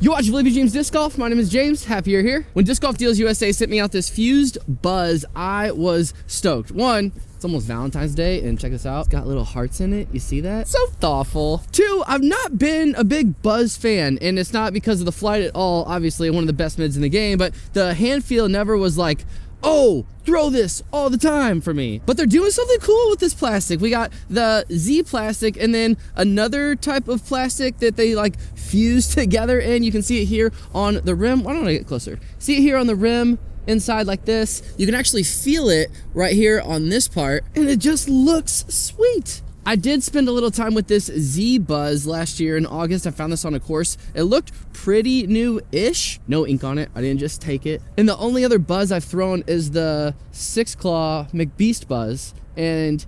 You watch Flippy James Disc Golf. My name is James. Happy you're here. When Disc Golf Deals USA sent me out this fused buzz, I was stoked. One, it's almost Valentine's Day, and check this out. It's got little hearts in it. You see that? So thoughtful. Two, I've not been a big buzz fan, and it's not because of the flight at all. Obviously, one of the best mids in the game, but the hand feel never was like, oh, throw this all the time for me. But they're doing something cool with this plastic. We got the Z plastic and then another type of plastic that they like fuse together, and you can see it here on the rim. Why don't I get closer? See it here on the rim inside like this. You can actually feel it right here on this part, and it just looks sweet. I did spend a little time with this Z Buzz last year in August. I found this on a course. It looked pretty new-ish. No ink on it. I didn't just take it. And the only other buzz I've thrown is the 6-Claw McBeast Buzz. And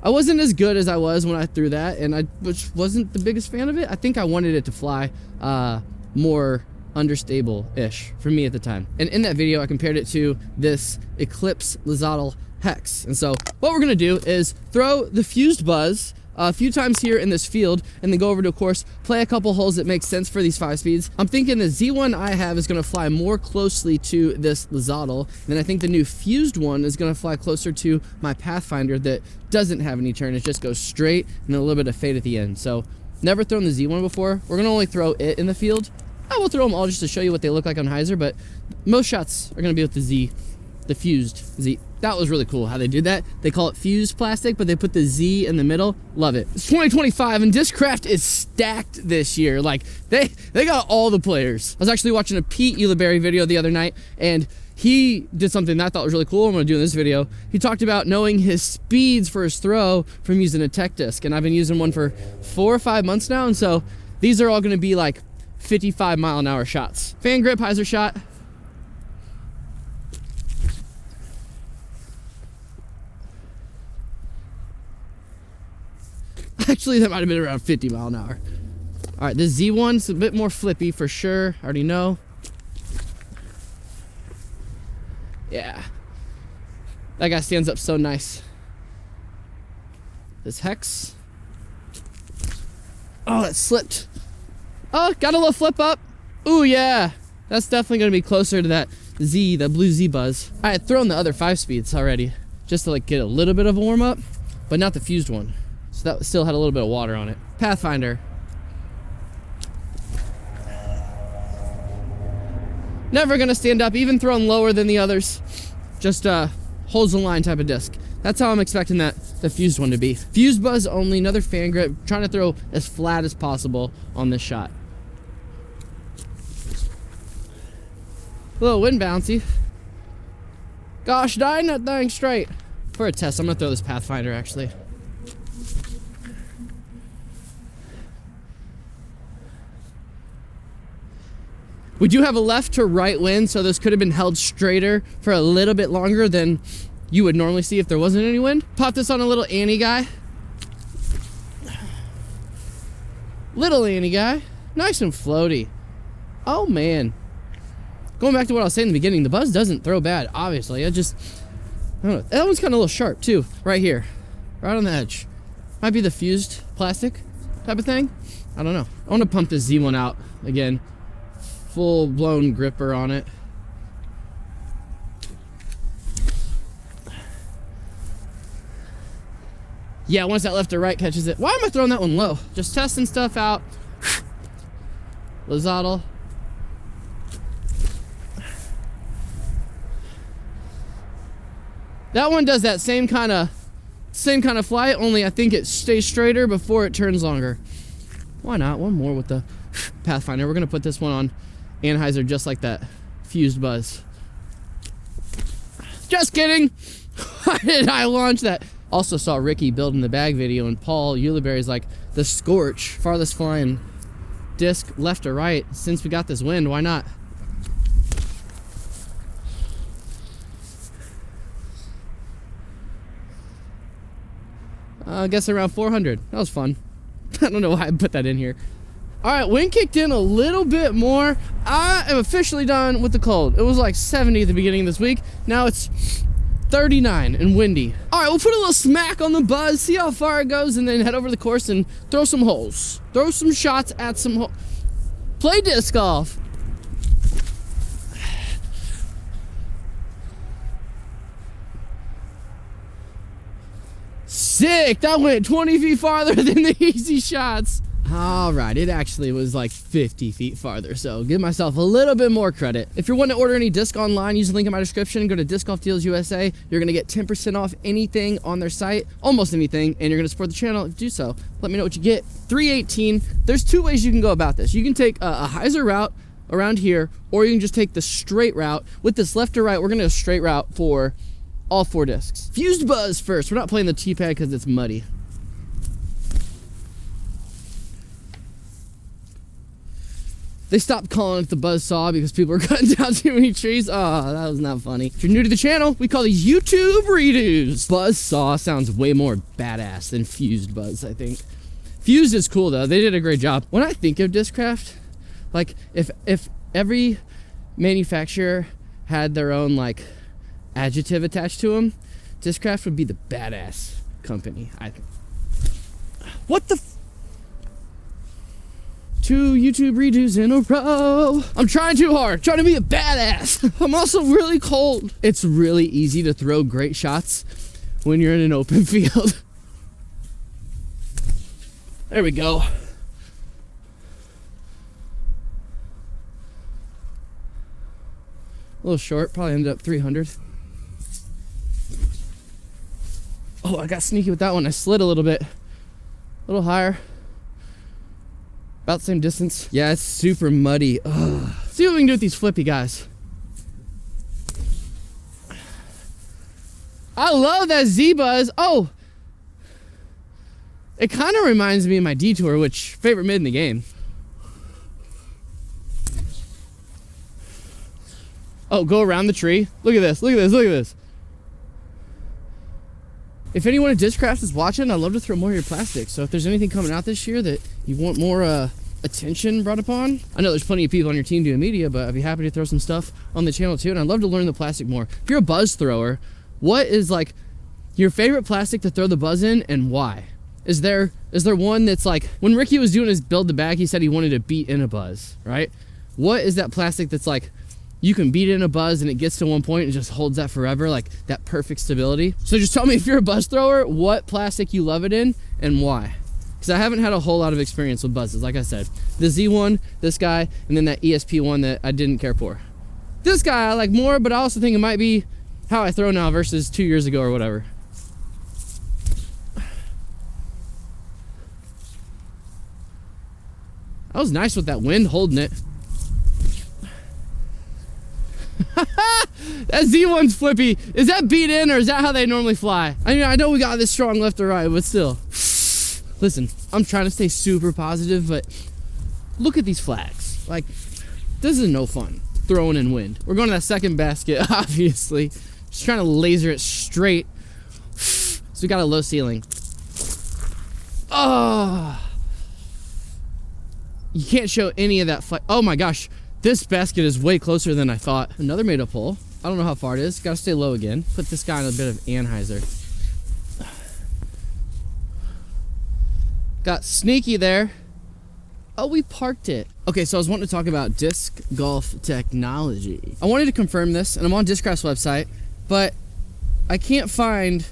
I wasn't as good as I was when I threw that, and I wasn't the biggest fan of it. I think I wanted it to fly more understable-ish for me at the time. And in that video, I compared it to this Eclipse Lizadal Hex. And so what we're gonna do is throw the fused buzz a few times here in this field, and then go over to a course, play a couple holes that make sense for these 5 speeds. I'm thinking the Z1 I have is gonna fly more closely to this Lizadal, and then I think the new fused one is gonna fly closer to my Pathfinder that doesn't have any turn. It just goes straight and a little bit of fade at the end. So never thrown the Z1 before. We're gonna only throw it in the field. I will throw them all just to show you what they look like on hyzer, but most shots are gonna be with the Z, the fused Z. That was really cool how they did that. They call it fused plastic, but they put the Z in the middle. Love it. It's 2025 and Discraft is stacked this year. Like they got all the players. I was actually watching a Pete Ulibarri video the other night, and he did something that I thought was really cool. I'm gonna do in this video. He talked about knowing his speeds for his throw from using a tech disc, and I've been using one for 4 or 5 months now, and so these are all gonna be like 55-mile-an-hour shots. Fan grip hyzer shot. Actually, that might have been around 50 mile an hour. All right, this Z1's a bit more flippy for sure. I already know. Yeah. That guy stands up so nice. This Hex. Oh, that slipped. Oh, got a little flip up. Ooh, yeah. That's definitely going to be closer to that Z, the blue Z Buzz. I had thrown the other 5 speeds already, just to like get a little bit of a warm up, but not the fused one. So that still had a little bit of water on it. Pathfinder. Never gonna stand up, even thrown lower than the others. Just holds the line type of disc. That's how I'm expecting the fused one to be. Fused buzz only, another fan grip. Trying to throw as flat as possible on this shot. A little wind bouncy. Gosh, dying that thing straight. For a test, I'm gonna throw this Pathfinder actually. We do have a left to right wind, so this could have been held straighter for a little bit longer than you would normally see if there wasn't any wind. Pop this on a little Annie guy. Little Annie guy. Nice and floaty. Oh man. Going back to what I was saying in the beginning, the buzz doesn't throw bad, obviously. I don't know. That one's kind of a little sharp too, right here. Right on the edge. Might be the fused plastic type of thing. I don't know. I want to pump this Z1 out again. Full-blown gripper on it. Yeah, once that left or right catches it. Why am I throwing that one low? Just testing stuff out. Lizadal. That one does that same kind of flight, only I think it stays straighter before it turns longer. Why not? One more with the Pathfinder. We're gonna put this one on Anheuser just like that. Fused buzz. Just kidding! Why did I launch that? Also saw Ricky building the bag video, and Paul Ulibarri's like, the Scorch, farthest flying disc left or right. Since we got this wind, why not? I guess around 400. That was fun. I don't know why I put that in here. All right, wind kicked in a little bit more. I am officially done with the cold. It was like 70 at the beginning of this week. Now it's 39 and windy. All right, we'll put a little smack on the buzz, see how far it goes, and then head over to the course and throw some holes. Throw some shots at some holes. play disc golf. Sick, that went 20 feet farther than the easy shots. All right, it actually was like 50 feet farther, so give myself a little bit more credit. If you're wanting to order any disc online, use the link in my description. Go to Disc Golf Deals USA. You're gonna get 10% off anything on their site, almost anything, and you're gonna support the channel. If you do so, let me know what you get. 318, there's two ways you can go about this. You can take a hyzer route around here, or you can just take the straight route. With this left to right, we're gonna go straight route for all 4 discs. Fused Buzz first. We're not playing the T-pad because it's muddy. They stopped calling it the buzz saw because people were cutting down too many trees. Oh, that was not funny. If you're new to the channel, we call these YouTube redos. Buzz saw sounds way more badass than Fused Buzz, I think. Fused is cool though. They did a great job. When I think of Discraft, like if every manufacturer had their own like adjective attached to them, Discraft would be the badass company, I think. What the 2 YouTube redos in a row. I'm trying too hard, trying to be a badass. I'm also really cold. It's really easy to throw great shots when you're in an open field. There we go. A little short, probably ended up 300. Oh, I got sneaky with that one. I slid a little bit. A little higher. About the same distance. Yeah, it's super muddy. Ugh. See what we can do with these flippy guys. I love that Z-Buzz. Oh, it kind of reminds me of my Detour, which favorite mid in the game. Oh, go around the tree. Look at this, look at this, look at this. If anyone at Discraft is watching, I'd love to throw more of your plastics. So if there's anything coming out this year that you want more attention brought upon, I know there's plenty of people on your team doing media, but I'd be happy to throw some stuff on the channel too. And I'd love to learn the plastic more. If you're a buzz thrower, what is like your favorite plastic to throw the buzz in and why? Is there one that's like, when Ricky was doing his build the bag, he said he wanted to beat in a buzz, right? What is that plastic that's like, you can beat it in a buzz and it gets to one point and just holds that forever, like that perfect stability? So just tell me, if you're a buzz thrower, what plastic you love it in and why? Because I haven't had a whole lot of experience with buzzes. Like I said, the Z1, this guy, and then that ESP one that I didn't care for. This guy I like more, but I also think it might be how I throw now versus 2 years ago or whatever. That was nice with that wind holding it. That Z1's flippy. Is that beat in or is that how they normally fly? I mean, I know we got this strong left or right, but still. Listen, I'm trying to stay super positive, but look at these flags. Like, this is no fun throwing in wind. We're going to that second basket, obviously. Just trying to laser it straight. So we got a low ceiling. Oh. You can't show any of that flag. Oh my gosh. This basket is way closer than I thought. Another made up hole. I don't know how far it is. Gotta stay low again. Put this guy in a bit of anhyzer. Got sneaky there. Oh, we parked it. Okay, so I was wanting to talk about disc golf technology. I wanted to confirm this, and I'm on Discraft's website, but I can't find,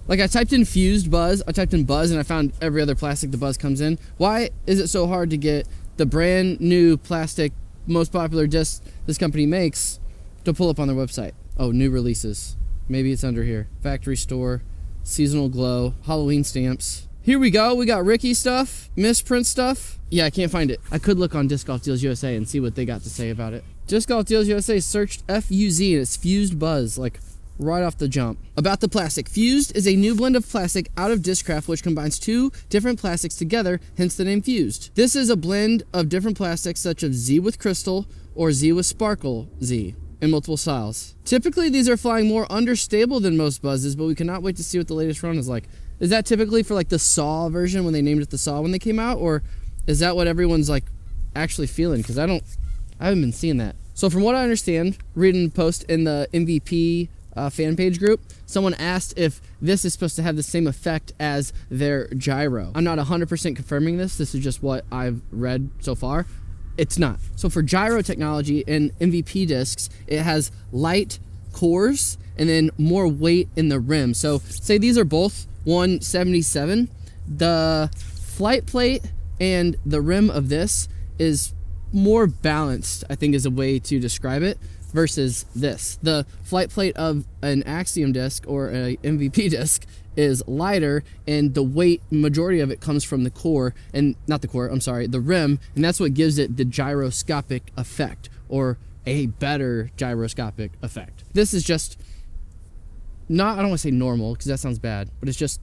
like I typed in Fused Buzz, I typed in Buzz, and I found every other plastic the Buzz comes in. Why is it so hard to get the brand new plastic, most popular disc this company makes to pull up on their website? Oh, new releases. Maybe it's under here. Factory store, seasonal glow, Halloween stamps. Here we go. We got Ricky stuff, misprint stuff. Yeah, I can't find it. I could look on Disc Golf Deals USA and see what they got to say about it. Disc Golf Deals USA searched F-U-Z and it's Fused Buzz, like right off the jump. About the plastic. Fused is a new blend of plastic out of Discraft which combines 2 different plastics together, hence the name Fused. This is a blend of different plastics such as Z with crystal or Z with sparkle Z in multiple styles. Typically these are flying more understable than most buzzes, but we cannot wait to see what the latest run is like. Is that typically for like the Saw version when they named it the Saw when they came out, or is that what everyone's like actually feeling? Because I haven't been seeing that. So from what I understand, reading a post in the MVP fan page group, someone asked if this is supposed to have the same effect as their gyro. I'm not 100% confirming this. This is just what I've read so far. it's not. So for gyro technology and MVP discs, it has light cores and then more weight in the rim. So say these are both 177, the flight plate and the rim of this is more balanced, I think is a way to describe it, versus this. The flight plate of an Axiom disc or a MVP disc is lighter, and the weight, majority of it comes from the core, and not the core, I'm sorry, the rim, and that's what gives it the gyroscopic effect, or a better gyroscopic effect. This is just not, I don't want to say normal, because that sounds bad, but it's just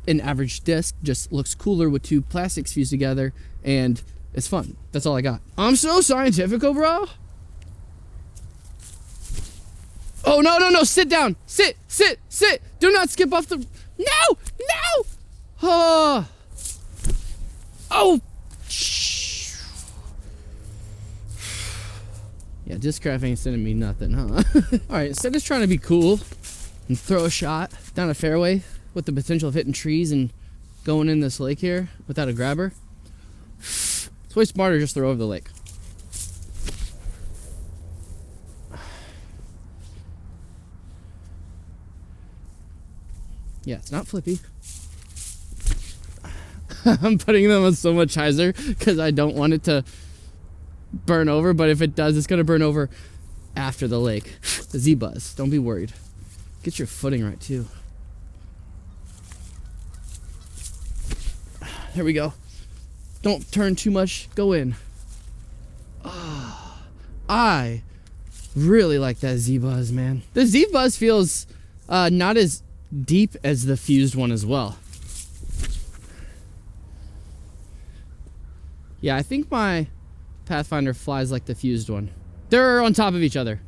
an average disc, just looks cooler with two plastics fused together, and it's fun. That's all I got. I'm so scientific, bro. Oh, no, sit down. Sit. Do not skip off the, no. Oh. Yeah, Discraft ain't sending me nothing, huh? All right, instead of trying to be cool and throw a shot down a fairway with the potential of hitting trees and going in this lake here without a grabber, it's way smarter just throw over the lake. Yeah, it's not flippy. I'm putting them on so much hyzer because I don't want it to burn over, but if it does, it's gonna burn over after the lake. The Z-Buzz, don't be worried. Get your footing right too. There we go. Don't turn too much, go in. Oh, I really like that Z-Buzz, man. The Z-Buzz feels not as deep as the fused one as well. Yeah, I think my Pathfinder flies like the fused one. They're on top of each other.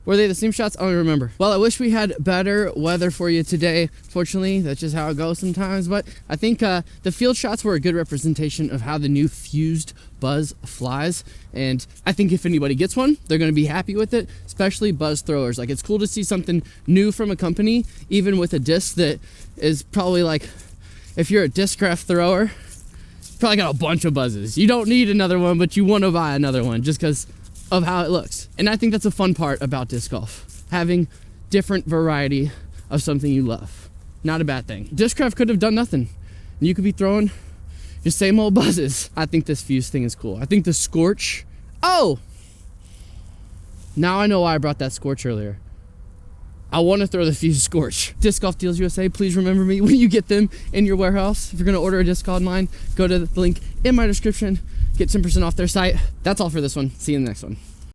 Were they the same shots? I don't remember. Well, I wish we had better weather for you today. Fortunately, that's just how it goes sometimes. But I think the field shots were a good representation of how the new fused Buzz flies. And I think if anybody gets one, they're going to be happy with it, especially Buzz throwers. Like, it's cool to see something new from a company, even with a disc that is probably like, if you're a Discraft thrower, probably got a bunch of Buzzes. You don't need another one, but you want to buy another one just because of how it looks. And I think that's a fun part about disc golf, having different variety of something you love. Not a bad thing. Discraft could have done nothing. You could be throwing your same old Buzzes. I think this fuse thing is cool. I think the Scorch, oh, now I know why I brought that Scorch earlier. I want to throw the fused Scorch. Disc Golf Deals USA, please remember me when you get them in your warehouse. If you're gonna order a disc online, go to the link in my description, get 10% off their site. That's all for this one. See you in the next one.